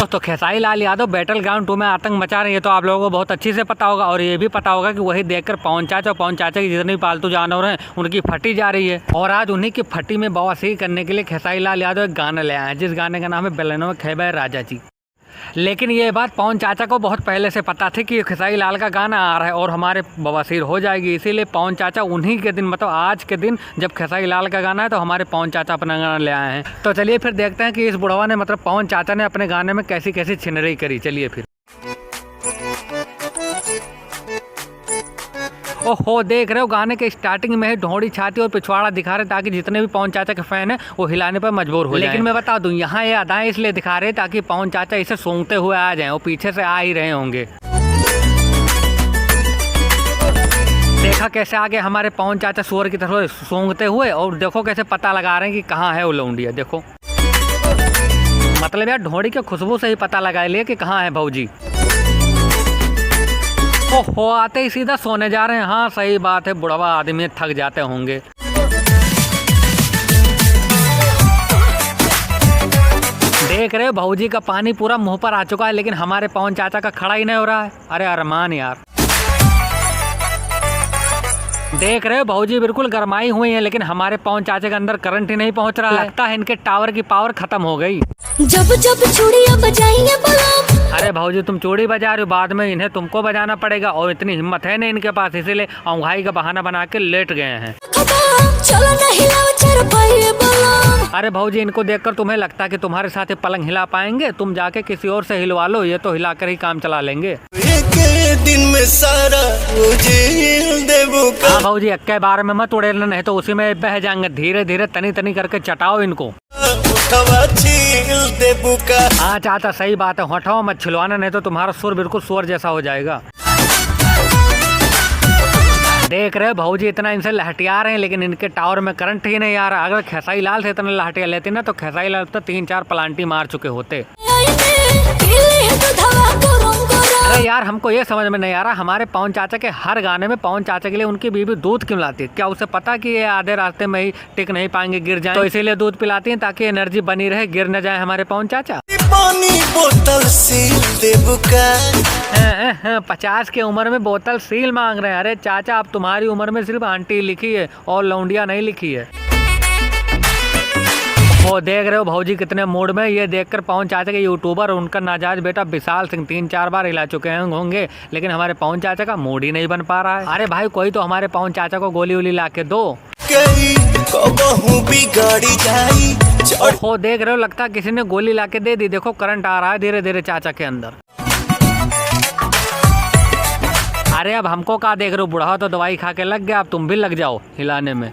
दोस्तों Khesari Lal Yadav battle ground 2 में आतंक मचा रहे हैं, ये तो आप लोगों को बहुत अच्छी से पता होगा। और ये भी पता होगा कि वही देखकर पवन चाचा की जितने भी पालतू जानवर हैं उनकी फटी जा रही है। और आज उन्हीं की फटी में बवासीर करने के लिए खेसारी लाल यादव एक गाना ले आए हैं, जिस गाने का नाम है बेलनों में खैबर राजा जी। लेकिन ये बात पवन चाचा को बहुत पहले से पता थी कि खेसारी लाल का गाना आ रहा है और हमारे बवासीर हो जाएगी, इसीलिए पवन चाचा उन्हीं के दिन मतलब आज के दिन जब खेसारी लाल का गाना है तो हमारे पवन चाचा अपना गाना ले आए हैं। तो चलिए फिर देखते हैं कि इस बुढ़वा ने मतलब पवन चाचा ने अपने गाने में कैसी कैसी छिनरी करी। चलिए फिर। ओहो, देख रहे हो गाने के स्टार्टिंग में ही ढोड़ी छाती और पिछवाड़ा दिखा रहे ताकि जितने भी पवन चाचा के फैन हैं वो हिलाने पर मजबूर हो जाएं। लेकिन मैं बता दूं यहाँ ये अदाएं इसलिए दिखा रहे ताकि पवन चाचा इसे सूंघते हुए आ जाएं, वो पीछे से आ ही रहे होंगे। देखा कैसे आगे हमारे पवन चाचा सुअर की तरफ सूंघते हुए, और देखो कैसे पता लगा रहे हैं कि कहाँ है वो लौंडिया। देखो मतलब यार ढोड़ी के खुशबू से ही पता लगा लिया कि कहाँ है भौजी। ओहो, आते ही सीधा सोने जा रहे हैं। हाँ सही बात है, बुढ़वा आदमी थक जाते होंगे। देख रहे हो भौजी का पानी पूरा मुंह पर आ चुका है, लेकिन हमारे पवन चाचा का खड़ा ही नहीं हो रहा है। अरे अरमान यार, देख रहे हो भौजी बिल्कुल गरमाई हुई है, लेकिन हमारे पवन चाचा के अंदर करंट ही नहीं पहुंच रहा है। लगता है इनके टावर की पावर खत्म हो गई। जब जब चूड़ियां बजाएंगे बलम। अरे भौजी तुम चूड़ी बजा रहे हो, बाद में इन्हें तुमको बजाना पड़ेगा और इतनी हिम्मत है नहीं इनके पास, इसीलिए औंघाई का बहाना बना के लेट गए हैं। चलो ना हिलाओ चरपाई बलम। अरे भौजी इनको देखकर तुम्हें लगता है कि तुम्हारे साथ पलंग हिला पाएंगे? तुम जाके किसी और से हिलवा लो, ये तो हिलाकर ही काम चला लेंगे। दिन में सारा हाँ भौजी अक्के बार में मत उड़ेलना, नहीं तो उसी में बह जाएंगे। धीरे धीरे तनी तनी करके चटाओ इनको। हाँ चाचा सही बात है, हटाओ मत छिलवाना, नहीं तो तुम्हारा सुर बिल्कुल सुअर जैसा हो जाएगा। देख रहे हो भौजी इतना इनसे लहटिया रहे हैं, लेकिन इनके टावर में करंट ही नहीं आ रहा। अगर खेसारी लाल से इतना लहटिया लेते ना तो खेसारी लाल तो 3-4 प्लांटी मार चुके होते। अरे यार हमको ये समझ में नहीं आ रहा, हमारे पवन चाचा के हर गाने में पवन चाचा के लिए उनकी बीवी दूध क्यों लाती है? क्या उसे पता कि ये आधे रास्ते में ही टिक नहीं पाएंगे, गिर जाएं, तो इसीलिए दूध पिलाती हैं ताकि एनर्जी बनी रहे, गिर न जाए हमारे पवन चाचा। पानी बोतल सील देबू का। 50 की उम्र में बोतल सील मांग रहे हैं। अरे चाचा अब तुम्हारी उम्र में सिर्फ आंटी लिखी है और लौंडिया नहीं लिखी है। वो देख रहे हो भौजी कितने मूड में। ये देखकर पवन चाचा के यूट्यूबर उनका नाजायज बेटा विशाल सिंह 3-4 बार हिला चुके हैं होंगे, लेकिन हमारे पवन चाचा का मूड ही नहीं बन पा रहा है। अरे भाई कोई तो हमारे पवन चाचा को गोली वोली ला के दो। वो देख रहे हो लगता है किसी ने गोली ला के दे दी। देखो करंट आ रहा है धीरे धीरे चाचा के अंदर। अरे अब हमको क्या देख रहे हो, बुढ़ा तो दवाई खा के लग गया, अब तुम भी लग जाओ हिलाने में।